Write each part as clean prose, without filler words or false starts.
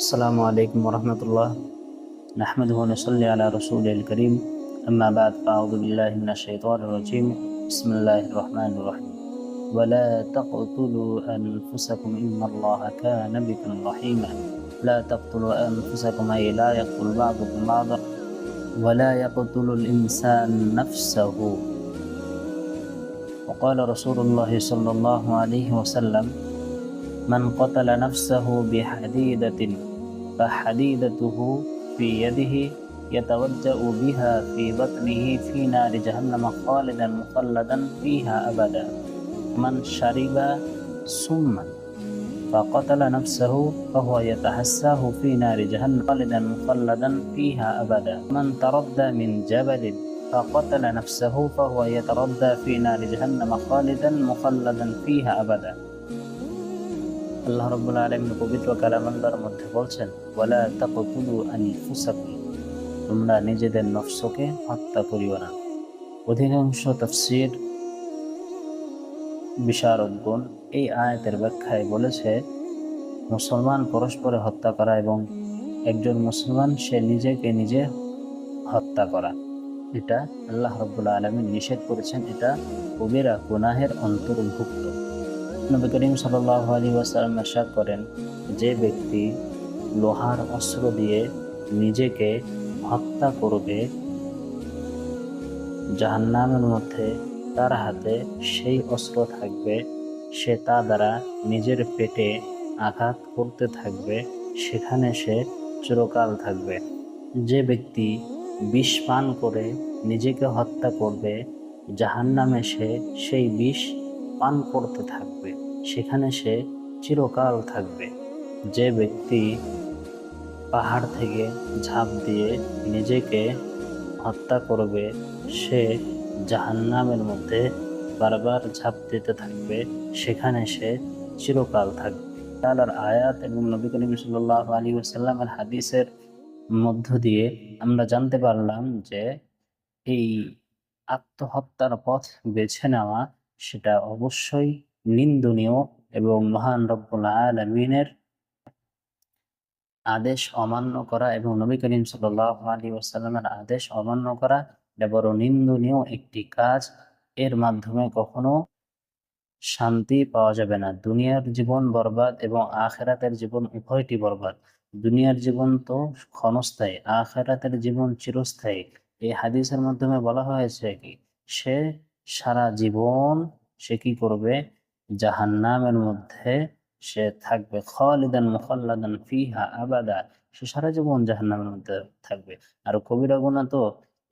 السلام عليكم ورحمة الله. نحمده ونصلي على رسوله الكريم. أما بعد فأعوذ بالله من الشيطان الرجيم. بسم الله الرحمن الرحيم. ولا تقتلوا أنفسكم إن الله كان بكم رحيما. لا تقتلوا أنفسكم أي لا يقتل بعضكم بعضا ولا يقتل الإنسان نفسه. وقال رسول الله صلى الله عليه وسلم: من قتل نفسه بحديدة فحديدته في يده يتوجأ بها في بطنه في نار جهنم خالدا مخلدا فيها أبدا. من شرب سما فقتل نفسه فهو يتحساه في نار جهنم خالدا مخلدا فيها أبدا. من تردى من جبل فقتل نفسه فهو يتردى في نار جهنم خالدا مخلدا فيها أبدا. আল্লাহ রাব্বুল আলামিন পবিত্র কালামাল্লাহর মধ্যে বলছেন, ওয়ালা তাকতুলু আনফুসাকুম, তোমরা নিজেদের নফসকে হত্যা করিও না। অধিকাংশ তাফসীর বিশারদগণ এই আয়াতের ব্যাখ্যায় বলেছে, মুসলমান পরস্পরে হত্যা করা এবং একজন মুসলমান সে নিজেকে নিজে হত্যা করা, এটা আল্লাহ রাব্বুল আলামিন নিষেধ করেছেন। এটা কবিরা গুনাহের অন্তর্ভুক্ত। নবী করিম সাল্লাল্লাহু আলাইহি ওয়াসাল্লাম ইরশাদ করেন, যে ব্যক্তি লোহার অস্ত্র দিয়ে নিজেকে হত্যা করবে, জাহান্নামের মধ্যে তার হাতে সেই অস্ত্র থাকবে, সে তা দ্বারা নিজের পেটে আঘাত করতে থাকবে, সেখানে সে চিরকাল থাকবে। যে ব্যক্তি বিষ পান করে নিজেকে হত্যা করবে, জাহান্নামে সে সেই বিষ পান করতে থাকবে, সেখানে সে চিরকাল থাকবে। যে ব্যক্তি পাহাড় থেকে ঝাঁপ দিয়ে নিজেকে হত্যা করবে, সে জাহান্নামের মধ্যে বারবার ঝাঁপ দিতে থাকবে, সেখানে সে চিরকাল থাকবে। আল্লাহর আয়াত এবং নবী করিম সাল্লাল্লাহু আলাইহি ওয়াসাল্লামের হাদিসের মধ্য দিয়ে আমরা জানতে পারলাম যে এই আত্মহত্যার পথ বেছে নেওয়া সেটা অবশ্যই নিন্দনীয় এবং মহান রব্বুল আলামিনের আদেশ অমান্য করা এবং নবী করিম সাল্লাল্লাহু আলাইহি ওয়াসাল্লামের আদেশ অমান্য করা এটা বড় নিন্দনীয় একটি কাজ। এর মাধ্যমে কখনো শান্তি পাওয়া যাবে না। দুনিয়ার জীবন বরবাদ এবং আখিরাতের জীবন উভয়টি বরবাদ। দুনিয়ার জীবন তো ক্ষণস্থায়ী, আখিরাতের জীবন চিরস্থায়ী। এই হাদিসের মাধ্যমে বলা হয়েছে কি, সে সারা জীবন সে কি করবে, জাহান্নামের মধ্যে সে থাকবে, খালিদান মুখাল্লাদান ফিহা আবাদা, সে সারা জীবন জাহান্নামের মধ্যে থাকবে। আর কবিরা গুনাহ তো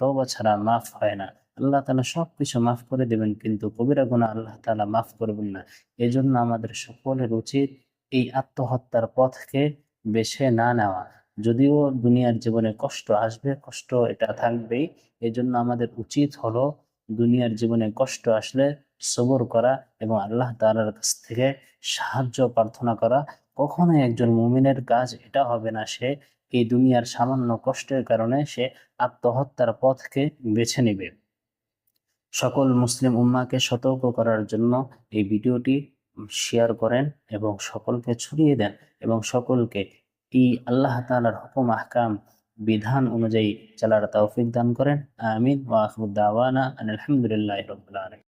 তওবা ছাড়া মাফ হয় না। আল্লাহ তাআলা সবকিছু মাফ করে দেবেন, কিন্তু কবিরা গুনাহ আল্লাহ তাআলা মাফ করবেন না। এই জন্য আমাদের সকলের উচিত এই আত্মহত্যার পথকে বেছে না নেওয়া। যদিও দুনিয়ার জীবনে কষ্ট আসবে, কষ্ট এটা থাকবেই, এই জন্য আমাদের উচিত হলো দুনিয়ার জীবনে কষ্ট আসলে সবর করা এবং আল্লাহ তাআলার কাছ থেকে সাহায্য প্রার্থনা করা। কখনোই একজন মুমিনের কাজ এটা হবে না সে এই দুনিয়ার সামান্য কষ্টের কারণে সে আত্মহত্যার পথকে বেছে নেবে। সকল মুসলিম উম্মাহকে সতর্ক করার জন্য এই ভিডিওটি শেয়ার করেন এবং সকলকে ছড়িয়ে দেন এবং সকলকে এই আল্লাহ তাআলার হুকুম আহকাম বিধান অনুযায়ী চলার তৌফিক দান করেন। আমিন ওয়া আখিরু দাওয়ানা আলহামদুলিল্লাহি রাব্বিল আলামিন।